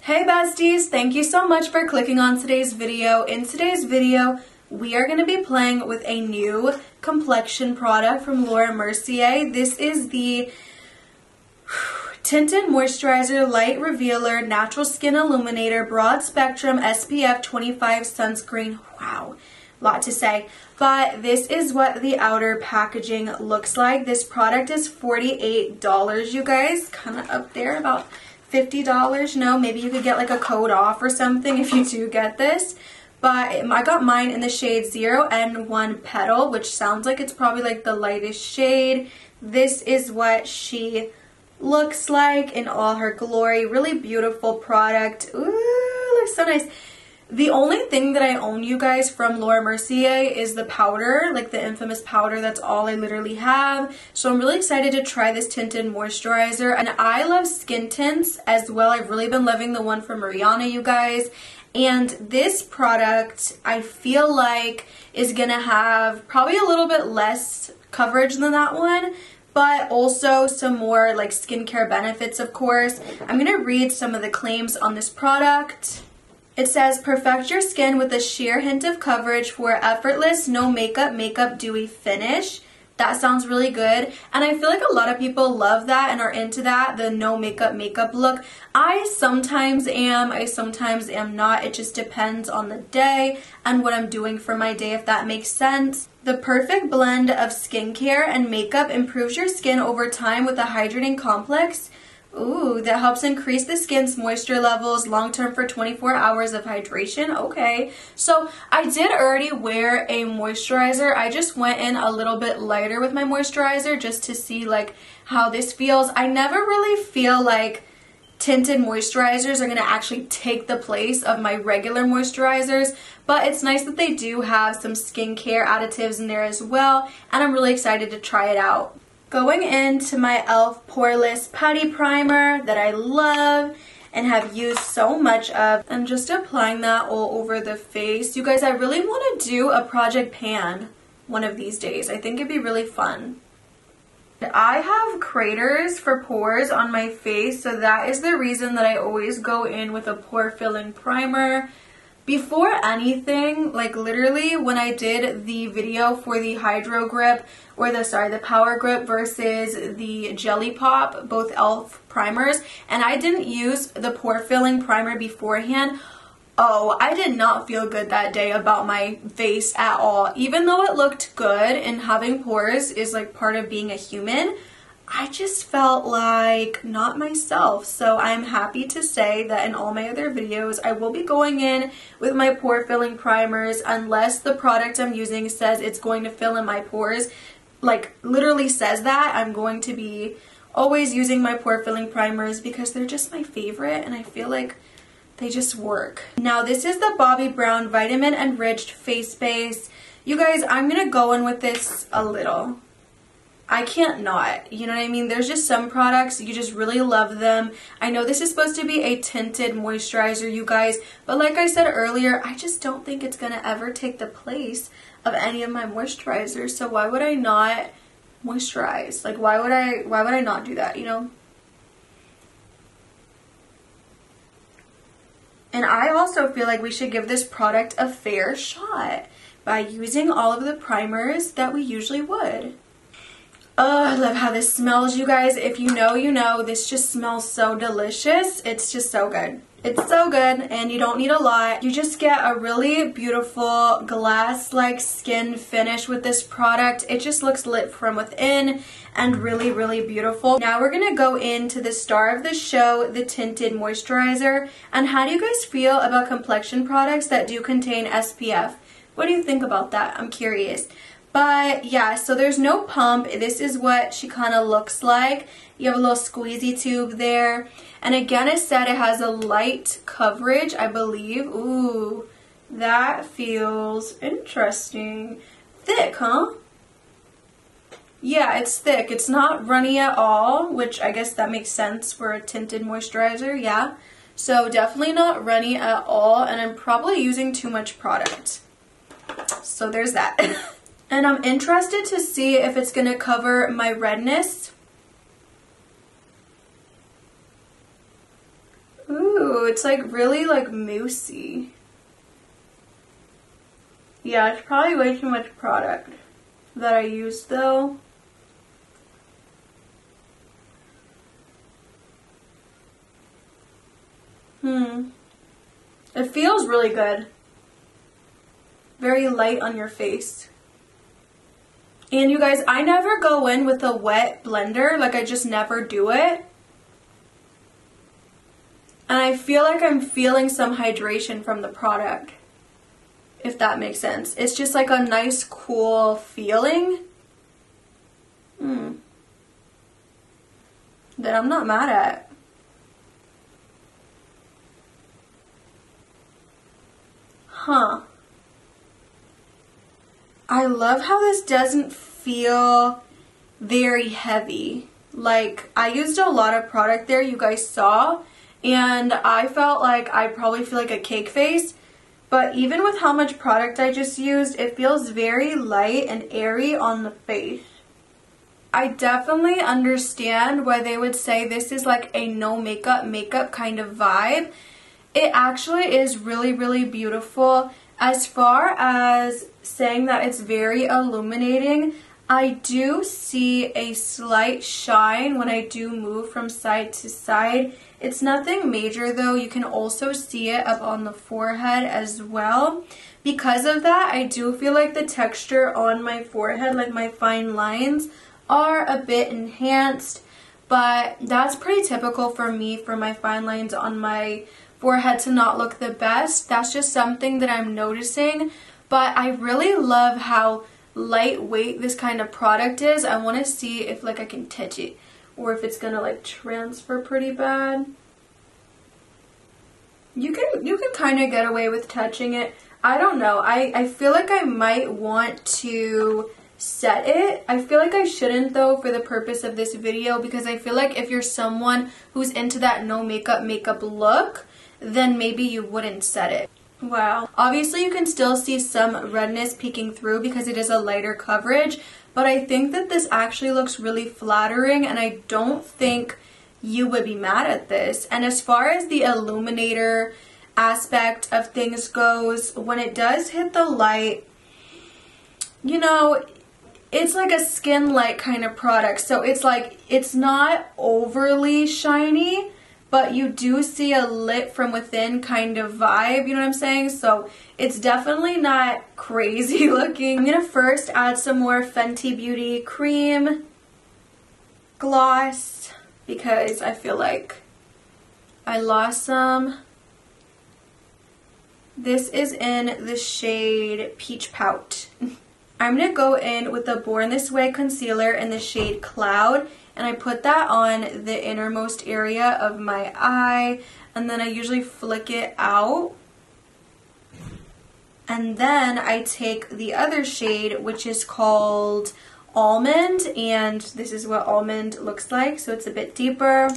Hey besties, thank you so much for clicking on today's video. In today's video, we are going to be playing with a new complexion product from Laura Mercier. This is the Tinted Moisturizer Light Revealer Natural Skin Illuminator Broad Spectrum SPF 25 Sunscreen. Wow, a lot to say. But this is what the outer packaging looks like. This product is $48, you guys. Kind of up there, about $50. No, maybe you could get like a code off or something if you do get this. But I got mine in the shade 0N1 Petal, which sounds like it's probably like the lightest shade. This is what she looks like in all her glory. Really beautiful product. Ooh, looks so nice. The only thing that I own, you guys, from Laura Mercier is the powder, like the infamous powder. That's all I literally have. So I'm really excited to try this tinted moisturizer. And I love skin tints as well. I've really been loving the one from Rihanna, you guys. And this product, I feel like, is going to have probably a little bit less coverage than that one, but also some more like skincare benefits, of course. I'm going to read some of the claims on this product. It says, perfect your skin with a sheer hint of coverage for effortless, no makeup dewy finish. That sounds really good. And I feel like a lot of people love that and are into that, the no makeup look. I sometimes am, I sometimes am not. It just depends on the day and what I'm doing for my day, if that makes sense. The perfect blend of skincare and makeup improves your skin over time with a hydrating complex. Ooh, that helps increase the skin's moisture levels long-term for 24 hours of hydration. Okay, so I did already wear a moisturizer. I just went in a little bit lighter with my moisturizer just to see like how this feels. I never really feel like tinted moisturizers are going to actually take the place of my regular moisturizers, but it's nice that they do have some skincare additives in there as well, and I'm really excited to try it out. Going into my e.l.f. Poreless Putty Primer that I love and have used so much of. I'm just applying that all over the face. You guys, I really want to do a Project Pan one of these days. I think it'd be really fun. I have craters for pores on my face, so that is the reason that I always go in with a pore filling primer. Before anything, like literally when I did the video for the Hydro Grip, or the Power Grip versus the Jelly Pop, both e.l.f. primers, and I didn't use the pore filling primer beforehand, oh, I did not feel good that day about my face at all. Even though it looked good and having pores is like part of being a human, I just felt like not myself. So I'm happy to say that in all my other videos, I will be going in with my pore filling primers unless the product I'm using says it's going to fill in my pores. Like literally says that. I'm going to be always using my pore filling primers because they're just my favorite and I feel like they just work. Now this is the Bobbi Brown Vitamin Enriched Face Base. You guys, I'm going to go in with this a little. I can't not, you know what I mean? There's just some products, you just really love them. I know this is supposed to be a tinted moisturizer, you guys, but like I said earlier, I just don't think it's going to ever take the place of any of my moisturizers. So why would I not moisturize? Like why would I not do that, you know? And I also feel like we should give this product a fair shot by using all of the primers that we usually would. Oh, I love how this smells, you guys. If you know, you know. This just smells so delicious. It's just so good. It's so good, and you don't need a lot. You just get a really beautiful glass-like skin finish with this product. It just looks lit from within and really, really beautiful. Now we're going to go into the star of the show, the Tinted Moisturizer. And how do you guys feel about complexion products that do contain SPF? What do you think about that? I'm curious. But yeah, so there's no pump. This is what she kind of looks like. You have a little squeezy tube there. And again, it said it has a light coverage, I believe. Ooh, that feels interesting. Thick, huh? Yeah, it's thick. It's not runny at all, which I guess that makes sense for a tinted moisturizer, yeah. So definitely not runny at all, and I'm probably using too much product. So there's that. And I'm interested to see if it's going to cover my redness. Ooh, it's like really like moussey. Yeah, it's probably way too much product that I used though. It feels really good. Very light on your face. And you guys, I never go in with a wet blender. Like, I just never do it. And I feel like I'm feeling some hydration from the product, if that makes sense. It's just like a nice, cool feeling. That I'm not mad at. Huh. I love how this doesn't feel very heavy. Like, I used a lot of product there, you guys saw, and I felt like I probably feel like a cake face. But even with how much product I just used, it feels very light and airy on the face. I definitely understand why they would say this is like a no makeup kind of vibe. It actually is really, really beautiful. As far as saying that it's very illuminating, I do see a slight shine when I do move from side to side. It's nothing major though. You can also see it up on the forehead as well. Because of that, I do feel like the texture on my forehead, like my fine lines, are a bit enhanced. But that's pretty typical for me, for my fine lines on my forehead to not look the best. That's just something that I'm noticing. But I really love how lightweight this kind of product is. I want to see if like I can touch it or if it's gonna like transfer pretty bad. You can kind of get away with touching it. I don't know. I feel like I might want to set it. I feel like I shouldn't though, for the purpose of this video, because I feel like if you're someone who's into that no makeup look, then maybe you wouldn't set it. Wow. Obviously you can still see some redness peeking through because it is a lighter coverage, but I think that this actually looks really flattering and I don't think you would be mad at this. And as far as the illuminator aspect of things goes, when it does hit the light, you know, it's like a skin light kind of product. So it's like, it's not overly shiny, but you do see a lit from within kind of vibe, you know what I'm saying? So it's definitely not crazy looking. I'm gonna first add some more Fenty Beauty cream gloss because I feel like I lost some. This is in the shade Peach Pout. I'm gonna go in with the Born This Way concealer in the shade Cloud, and I put that on the innermost area of my eye, and then I usually flick it out. And then I take the other shade, which is called Almond, and this is what Almond looks like, so it's a bit deeper.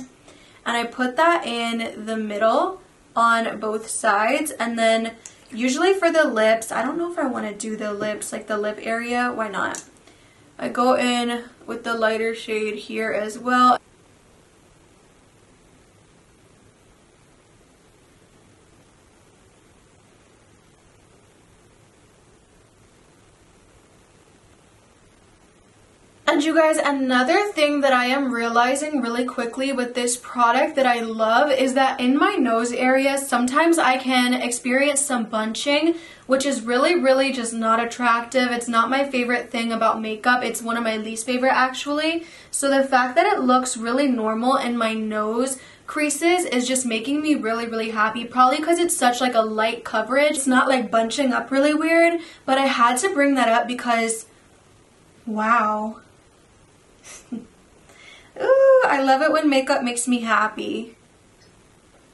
And I put that in the middle on both sides, and then usually for the lips, I don't know if I want to do the lips, like the lip area, why not? I go in with the lighter shade here as well. And you guys, another thing that I am realizing really quickly with this product that I love is that in my nose area, sometimes I can experience some bunching, which is really just not attractive. It's not my favorite thing about makeup. It's one of my least favorite actually. So the fact that it looks really normal in my nose creases is just making me really happy, probably because it's such like a light coverage. It's not like bunching up really weird, but I had to bring that up because, wow. Ooh, I love it when makeup makes me happy.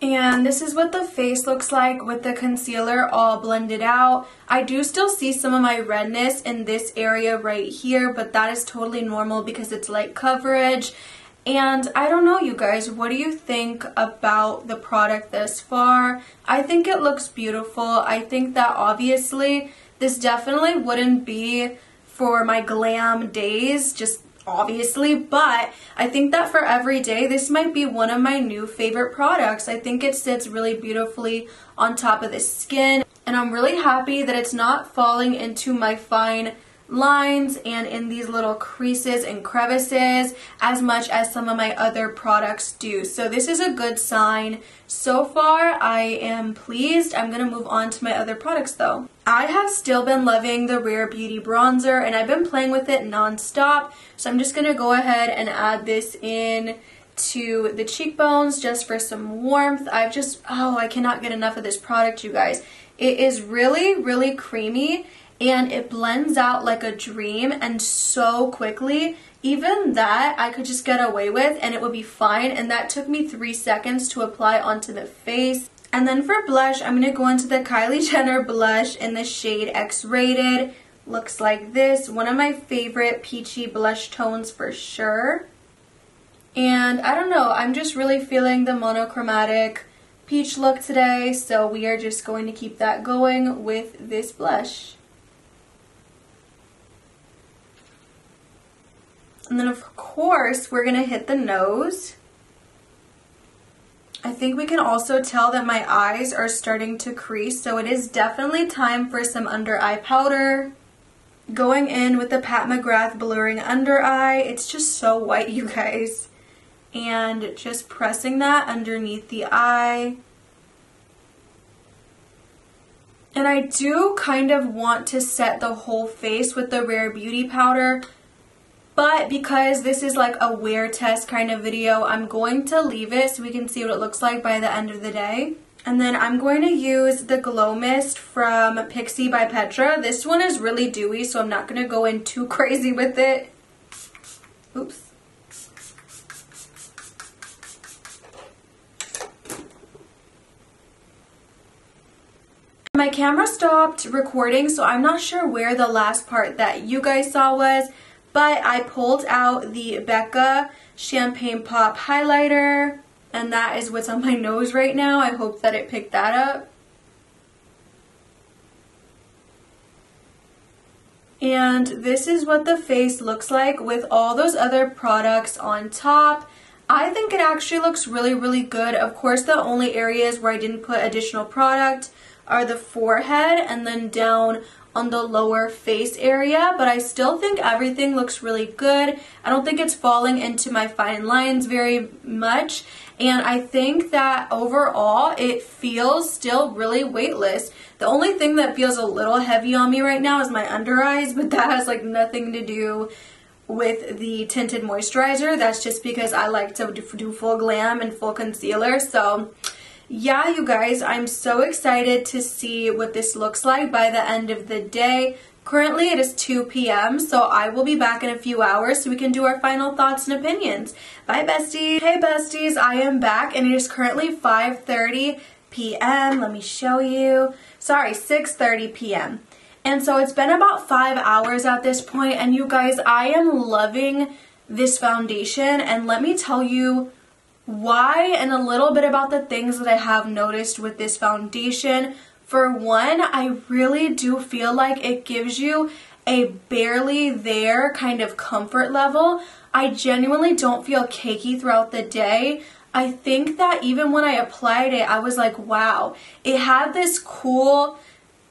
And this is what the face looks like with the concealer all blended out. I do still see some of my redness in this area right here, but that is totally normal because it's light coverage. And I don't know, you guys, what do you think about the product thus far? I think it looks beautiful. I think that obviously this definitely wouldn't be for my glam days, just obviously, but I think that for every day, this might be one of my new favorite products. I think it sits really beautifully on top of the skin, and I'm really happy that it's not falling into my fine lines and in these little creases and crevices as much as some of my other products do. So this is a good sign. So far, I am pleased. I'm gonna move on to my other products though. I have still been loving the Rare Beauty bronzer, and I've been playing with it non-stop. So I'm just gonna go ahead and add this in to the cheekbones just for some warmth. I cannot get enough of this product, you guys. It is really, really creamy, and it blends out like a dream and so quickly. Even that I could just get away with and it would be fine, and that took me 3 seconds to apply onto the face. And then for blush, I'm going to go into the Kylie Jenner blush in the shade X-Rated. Looks like this. One of my favorite peachy blush tones for sure. And I don't know, I'm just really feeling the monochromatic peach look today, so we are just going to keep that going with this blush. And then of course, we're going to hit the nose. I think we can also tell that my eyes are starting to crease, so it is definitely time for some under eye powder. Going in with the Pat McGrath Blurring Under Eye. It's just so white, you guys. And just pressing that underneath the eye. And I do kind of want to set the whole face with the Rare Beauty powder, but because this is like a wear test kind of video, I'm going to leave it so we can see what it looks like by the end of the day. And then I'm going to use the Glow Mist from Pixi by Petra. This one is really dewy, so I'm not going to go in too crazy with it. Oops. My camera stopped recording, so I'm not sure where the last part that you guys saw was, but I pulled out the Becca Champagne Pop highlighter, and that is what's on my nose right now. I hope that it picked that up. And this is what the face looks like with all those other products on top. I think it actually looks really, really good. Of course, the only areas where I didn't put additional product are the forehead and then down on the lower face area, but I still think everything looks really good. I don't think it's falling into my fine lines very much, and I think that overall it feels still really weightless. The only thing that feels a little heavy on me right now is my under eyes, but that has like nothing to do with the tinted moisturizer. That's just because I like to do full glam and full concealer. So yeah, you guys, I'm so excited to see what this looks like by the end of the day. Currently it is 2 p.m. so I will be back in a few hours so we can do our final thoughts and opinions. Bye besties. Hey besties, I am back and it is currently 5:30 p.m. Let me show you. Sorry, 6:30 p.m. And so it's been about 5 hours at this point, and you guys, I am loving this foundation, and let me tell you why and a little bit about the things that I have noticed with this foundation. For one, I really do feel like it gives you a barely there kind of comfort level. I genuinely don't feel cakey throughout the day. I think that even when I applied it, I was like, wow, it had this cool,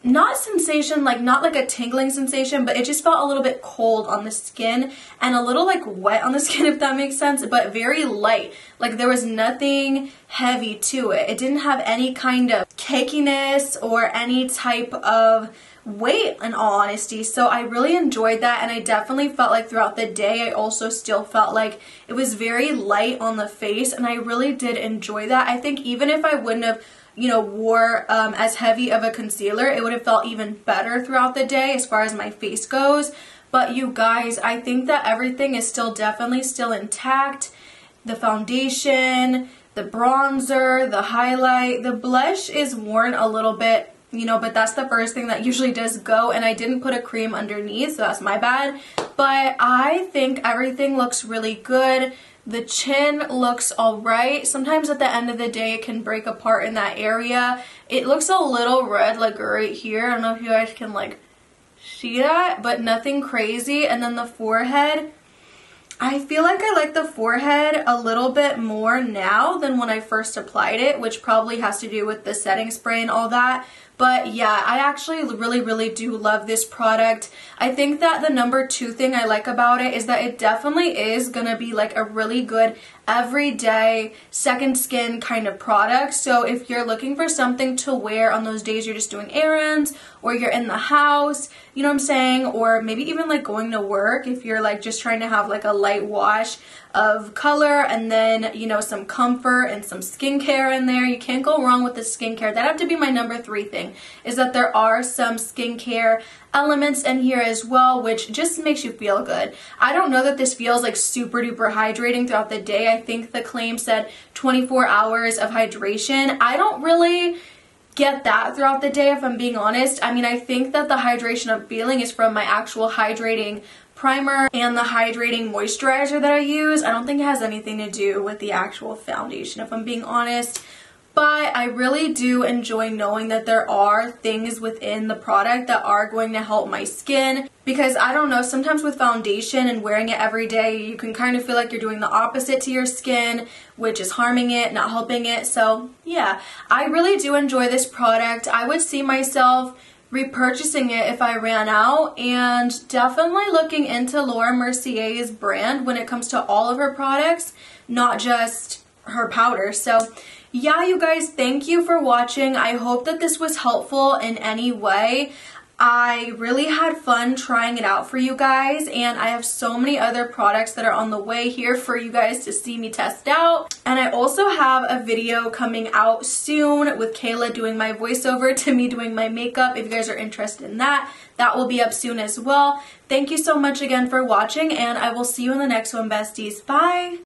not sensation, like not like a tingling sensation, but it just felt a little bit cold on the skin and a little like wet on the skin, if that makes sense, but very light. Like there was nothing heavy to it. It didn't have any kind of cakiness or any type of weight, in all honesty. So I really enjoyed that, and I definitely felt like throughout the day I also still felt like it was very light on the face, and I really did enjoy that. I think even if I wouldn't have wore as heavy of a concealer, it would have felt even better throughout the day as far as my face goes. But you guys, I think that everything is definitely still intact. The foundation, the bronzer, the highlight, the blush is worn a little bit, but that's the first thing that usually does go, and I didn't put a cream underneath, so that's my bad. But I think everything looks really good. The chin looks alright. Sometimes at the end of the day it can break apart in that area. It looks a little red, like right here. I don't know if you guys can like see that, but nothing crazy. And then the forehead, I feel like I like the forehead a little bit more now than when I first applied it, which probably has to do with the setting spray and all that. But yeah, I actually really do love this product. I think that the number 2 thing I like about it is that it definitely is gonna be like a really good everyday second skin kind of product. So if you're looking for something to wear on those days you're just doing errands, or you're in the house, you know what I'm saying, or maybe even like going to work, if you're like just trying to have like a light wash of color and then, you know, some comfort and some skincare in there. You can't go wrong with the skincare. That have to be my number 3 thing, is that there are some skincare elements in here as well, which just makes you feel good. I don't know that this feels like super duper hydrating throughout the day. I think the claim said 24 hours of hydration. I don't really get that throughout the day, if I'm being honest. I mean, I think that the hydration I'm feeling is from my actual hydrating primer and the hydrating moisturizer that I use. I don't think it has anything to do with the actual foundation, if I'm being honest. But I really do enjoy knowing that there are things within the product that are going to help my skin, because I don't know, sometimes with foundation and wearing it every day, you can kind of feel like you're doing the opposite to your skin, which is harming it, not helping it. So yeah, I really do enjoy this product. I would see myself repurchasing it if I ran out, and definitely looking into Laura Mercier's brand when it comes to all of her products, not just her powder. So yeah, you guys, thank you for watching. I hope that this was helpful in any way. I really had fun trying it out for you guys, and I have so many other products that are on the way here for you guys to see me test out. And I also have a video coming out soon with Kayla doing my voiceover to me doing my makeup. If you guys are interested in that, that will be up soon as well. Thank you so much again for watching, and I will see you in the next one, besties. Bye!